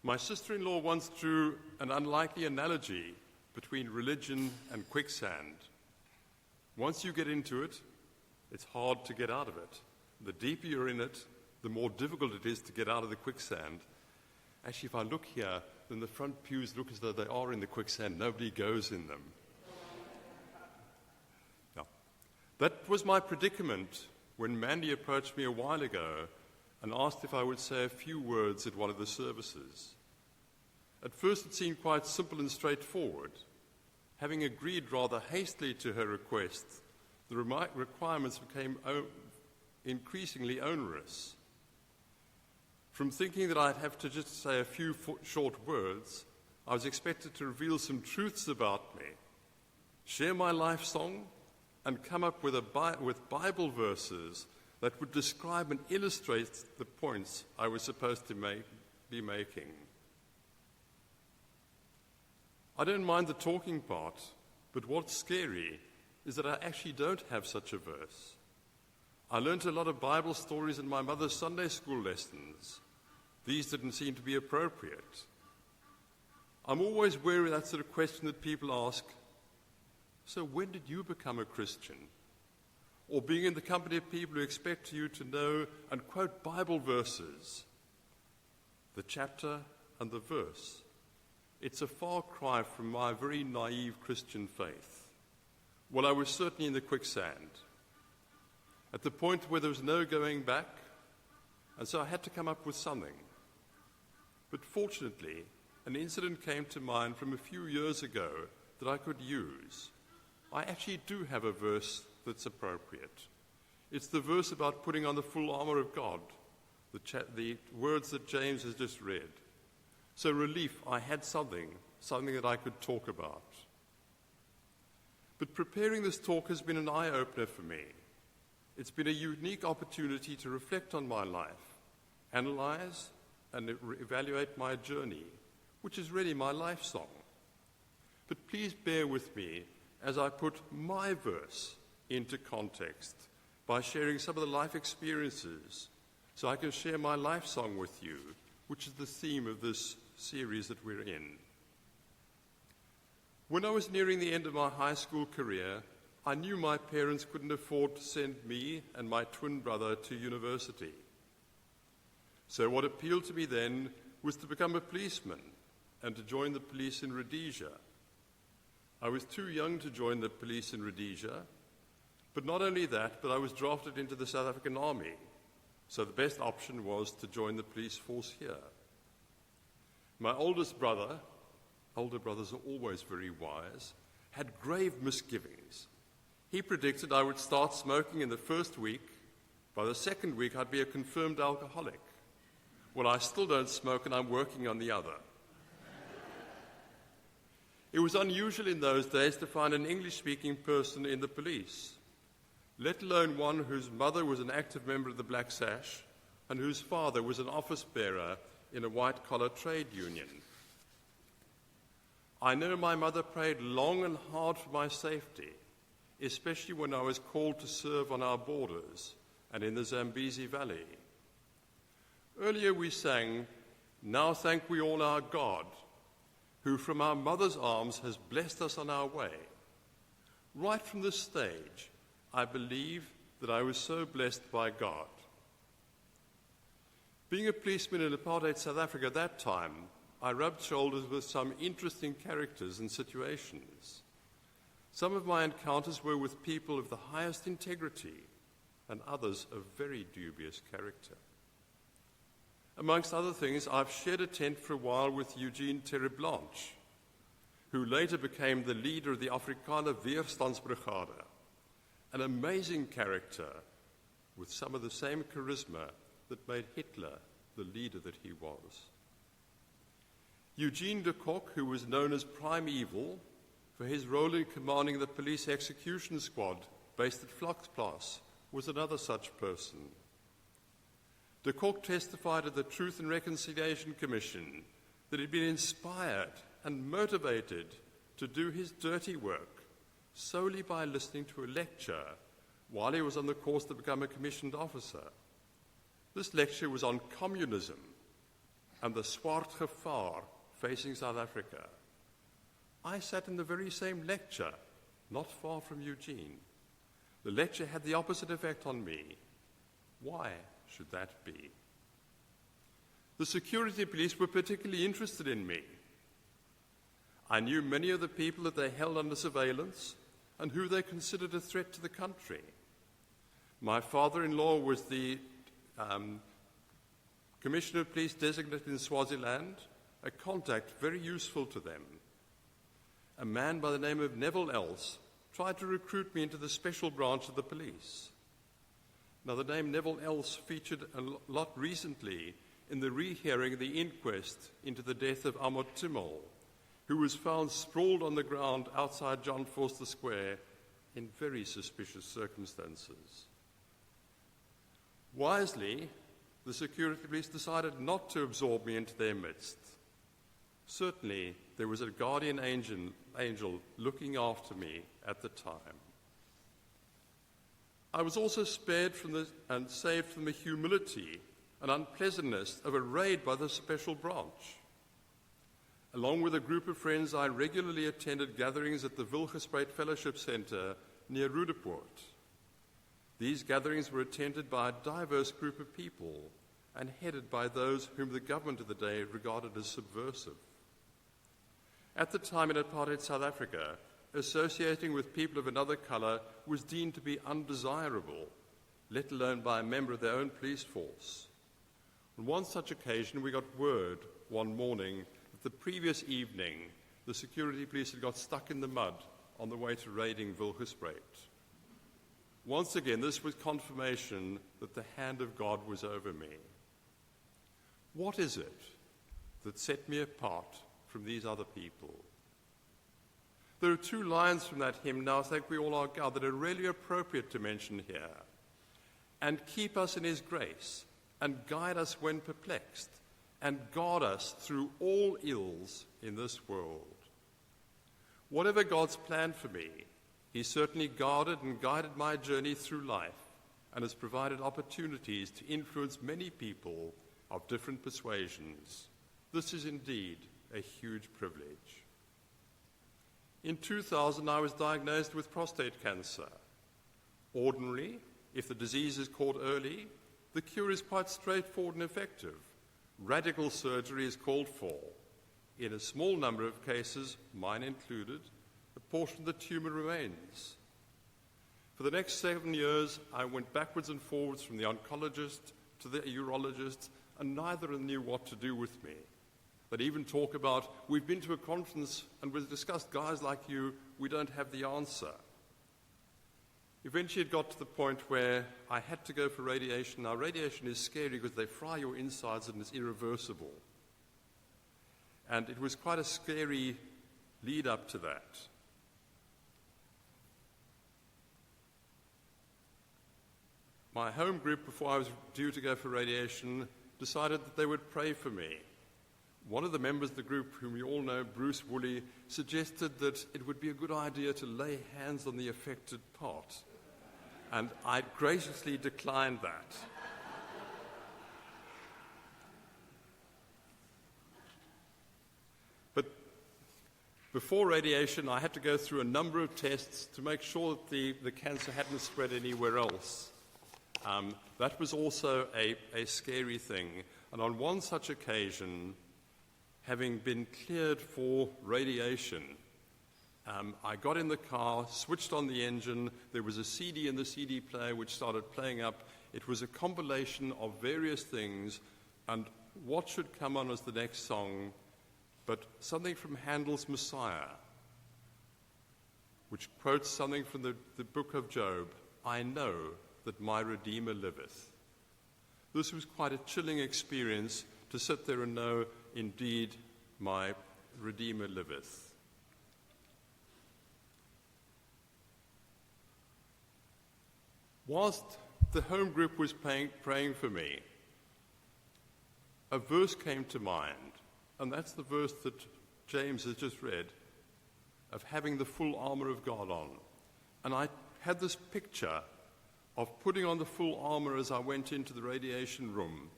My sister-in-law once drew an unlikely analogy between religion and quicksand. Once you get into it, it's hard to get out of it. The deeper you're in it, the more difficult it is to get out of the quicksand. Actually, if I look here, then the front pews look as though they are in the quicksand. Nobody goes in them. Now, that was my predicament when Mandy approached me a while ago and asked if I would say a few words at one of the services. At first it seemed quite simple and straightforward. Having agreed rather hastily to her request, the requirements became increasingly onerous. From thinking that I'd have to just say a few short words, I was expected to reveal some truths about me, share my life song, and come up with Bible verses that would describe and illustrate the points I was supposed to be making. I don't mind the talking part, but what's scary is that I actually don't have such a verse. I learned a lot of Bible stories in my mother's Sunday school lessons. These didn't seem to be appropriate. I'm always wary of that sort of question that people ask, so when did you become a Christian? Or being in the company of people who expect you to know and quote Bible verses, the chapter and the verse. It's a far cry from my very naive Christian faith. Well, I was certainly in the quicksand, at the point where there was no going back, and so I had to come up with something. But fortunately, an incident came to mind from a few years ago that I could use. I actually do have a verse that's appropriate. It's the verse about putting on the full armor of God, the words that James has just read. So relief, I had something that I could talk about. But preparing this talk has been an eye-opener for me. It's been a unique opportunity to reflect on my life, analyze and evaluate my journey, which is really my life song. But please bear with me as I put my verse into context by sharing some of the life experiences so I can share my life song with you, which is the theme of this series that we're in. When I was nearing the end of my high school career, I knew my parents couldn't afford to send me and my twin brother to university. So what appealed to me then was to become a policeman and to join the police in Rhodesia. I was too young to join the police in Rhodesia, but not only that, but I was drafted into the South African Army, so the best option was to join the police force here. My older brothers are always very wise, had grave misgivings. He predicted I would start smoking in the first week. By the second week, I'd be a confirmed alcoholic. Well, I still don't smoke, and I'm working on the other. It was unusual in those days to find an English-speaking person in the police, let alone one whose mother was an active member of the Black Sash and whose father was an office bearer in a white-collar trade union. I know my mother prayed long and hard for my safety, especially when I was called to serve on our borders and in the Zambezi Valley. Earlier we sang, "Now thank we all our God, who from our mother's arms has blessed us on our way." Right from this stage, I believe that I was so blessed by God. Being a policeman in apartheid South Africa at that time, I rubbed shoulders with some interesting characters and situations. Some of my encounters were with people of the highest integrity and others of very dubious character. Amongst other things, I've shared a tent for a while with Eugene Terreblanche, who later became the leader of the Afrikaner Weerstandsbrigade, an amazing character with some of the same charisma that made Hitler the leader that he was. Eugene de Kock, who was known as Primeval for his role in commanding the police execution squad based at Vlakplaas, was another such person. De Kock testified at the Truth and Reconciliation Commission that he'd been inspired and motivated to do his dirty work solely by listening to a lecture while he was on the course to become a commissioned officer. This lecture was on communism. and the Swart Gevaar facing South Africa. I sat in the very same lecture, not far from Eugene. The lecture had the opposite effect on me. Why should that be? The security police were particularly interested in me. I knew many of the people that they held under surveillance and who they considered a threat to the country. My father-in-law was the Commissioner of Police designated in Swaziland, a contact very useful to them. A man by the name of Neville Else tried to recruit me into the special branch of the police. Now, the name Neville Else featured a lot recently in the rehearing of the inquest into the death of Ahmad Timol, who was found sprawled on the ground outside John Vorster Square in very suspicious circumstances. Wisely, the security police decided not to absorb me into their midst. Certainly, there was a guardian angel looking after me at the time. I was also spared from and saved from the humility and unpleasantness of a raid by the special branch. Along with a group of friends, I regularly attended gatherings at the Wilgespreid Fellowship Center near Roodepoort. These gatherings were attended by a diverse group of people and headed by those whom the government of the day regarded as subversive. At the time in apartheid South Africa, associating with people of another color was deemed to be undesirable, let alone by a member of their own police force. On one such occasion, we got word one morning that the previous evening, the security police had got stuck in the mud on the way to raiding Wilgespreid. Once again, this was confirmation that the hand of God was over me. What is it that set me apart from these other people? There are two lines from that hymn, Now Thank We All Our God, that are really appropriate to mention here. And keep us in his grace, and guide us when perplexed, and guard us through all ills in this world. Whatever God's plan for me, he certainly guarded and guided my journey through life and has provided opportunities to influence many people of different persuasions. This is indeed a huge privilege. In 2000, I was diagnosed with prostate cancer. Ordinarily, if the disease is caught early, the cure is quite straightforward and effective. Radical surgery is called for. In a small number of cases, mine included, a portion of the tumor remains. For the next 7 years, I went backwards and forwards from the oncologist to the urologist, and neither of them knew what to do with me. They'd even talk about, we've been to a conference and we've discussed guys like you, we don't have the answer. Eventually it got to the point where I had to go for radiation. Now, radiation is scary because they fry your insides and it's irreversible. And it was quite a scary lead up to that. My home group, before I was due to go for radiation, decided that they would pray for me. One of the members of the group, whom you all know, Bruce Woolley, suggested that it would be a good idea to lay hands on the affected part. And I graciously declined that. But before radiation, I had to go through a number of tests to make sure that the cancer hadn't spread anywhere else. That was also a scary thing. And on one such occasion, having been cleared for radiation, I got in the car, switched on the engine. There was a CD in the CD player which started playing up. It was a compilation of various things, and what should come on as the next song but something from Handel's Messiah, which quotes something from the book of Job, I know that my Redeemer liveth. This was quite a chilling experience to sit there and know, indeed, my Redeemer liveth. Whilst the home group was praying for me, a verse came to mind, and that's the verse that James has just read, of having the full armor of God on. And I had this picture of putting on the full armor as I went into the radiation room,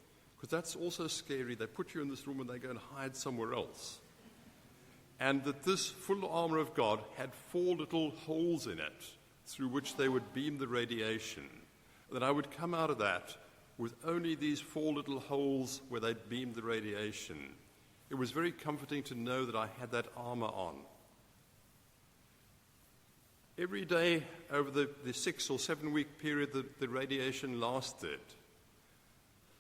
because that's also scary. They put you in this room and they go and hide somewhere else. And that this full armor of God had 4 little holes in it through which they would beam the radiation. That I would come out of that with only these 4 little holes where they'd beamed the radiation. It was very comforting to know that I had that armor on. Every day over the 6 or 7 week period that the radiation lasted,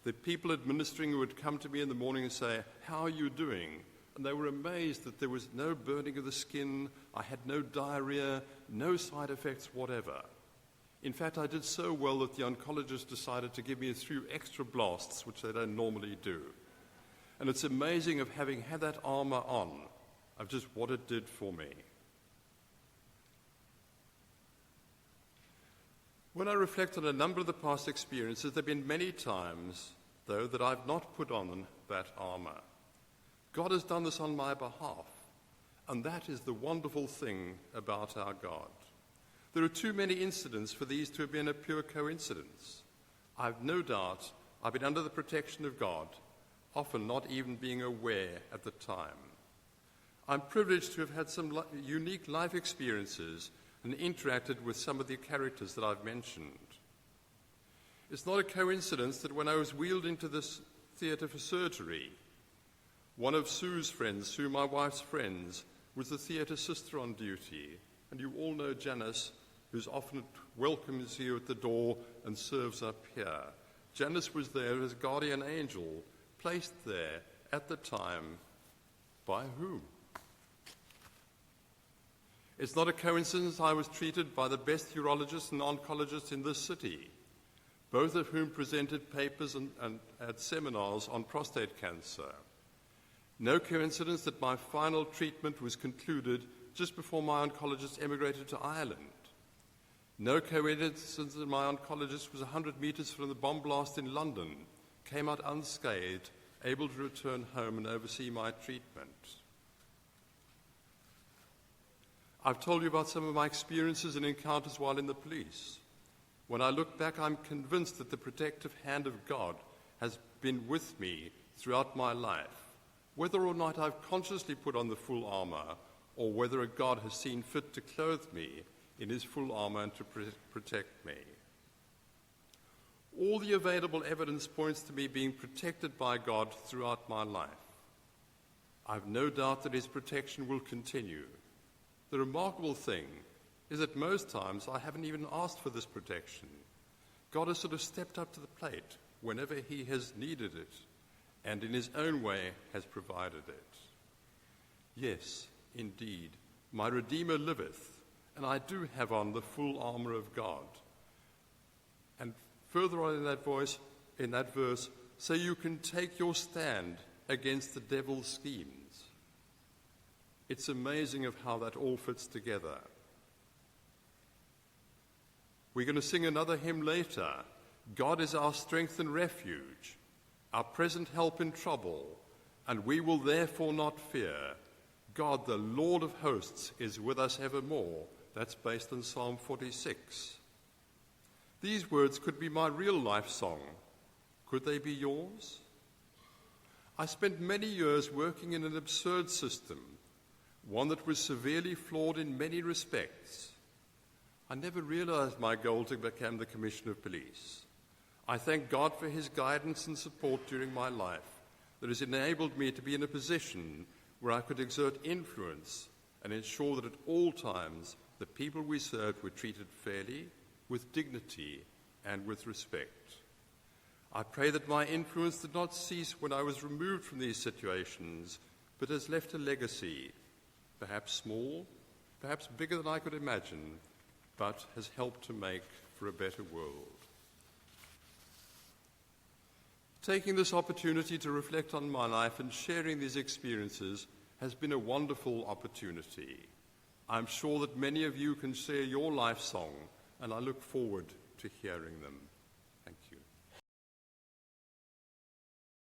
the people administering would come to me in the morning and say, "How are you doing?" And they were amazed that there was no burning of the skin, I had no diarrhea, no side effects whatever. In fact, I did so well that the oncologist decided to give me a few extra blasts, which they don't normally do. And it's amazing of having had that armor on, of just what it did for me. When I reflect on a number of the past experiences, there have been many times, though, that I've not put on that armor. God has done this on my behalf, and that is the wonderful thing about our God. There are too many incidents for these to have been a pure coincidence. I've no doubt I've been under the protection of God, often not even being aware at the time. I'm privileged to have had some unique life experiences and interacted with some of the characters that I've mentioned. It's not a coincidence that when I was wheeled into this theatre for surgery, one of Sue's friends, Sue, my wife's friends, was the theatre sister on duty. And you all know Janice, who's often welcomes you at the door and serves up here. Janice was there as guardian angel, placed there at the time by whom? It's not a coincidence I was treated by the best urologists and oncologists in this city, both of whom presented papers and had seminars on prostate cancer. No coincidence that my final treatment was concluded just before my oncologist emigrated to Ireland. No coincidence that my oncologist was 100 meters from the bomb blast in London, came out unscathed, able to return home and oversee my treatment. I've told you about some of my experiences and encounters while in the police. When I look back, I'm convinced that the protective hand of God has been with me throughout my life, whether or not I've consciously put on the full armor, or whether a God has seen fit to clothe me in his full armor and to protect me. All the available evidence points to me being protected by God throughout my life. I've no doubt that his protection will continue. The remarkable thing is that most times I haven't even asked for this protection. God has sort of stepped up to the plate whenever he has needed it, and in his own way has provided it. Yes, indeed, my Redeemer liveth, and I do have on the full armor of God. And further on in that verse, so you can take your stand against the devil's schemes. It's amazing of how that all fits together. We're going to sing another hymn later. God is our strength and refuge, our present help in trouble, and we will therefore not fear. God, the Lord of hosts, is with us evermore. That's based on Psalm 46. These words could be my real life song. Could they be yours? I spent many years working in an absurd system, one that was severely flawed in many respects. I never realized my goal to become the Commissioner of Police. I thank God for his guidance and support during my life that has enabled me to be in a position where I could exert influence and ensure that at all times the people we served were treated fairly, with dignity, and with respect. I pray that my influence did not cease when I was removed from these situations, but has left a legacy, perhaps small, perhaps bigger than I could imagine, but has helped to make for a better world. Taking this opportunity to reflect on my life and sharing these experiences has been a wonderful opportunity. I'm sure that many of you can share your life song, and I look forward to hearing them.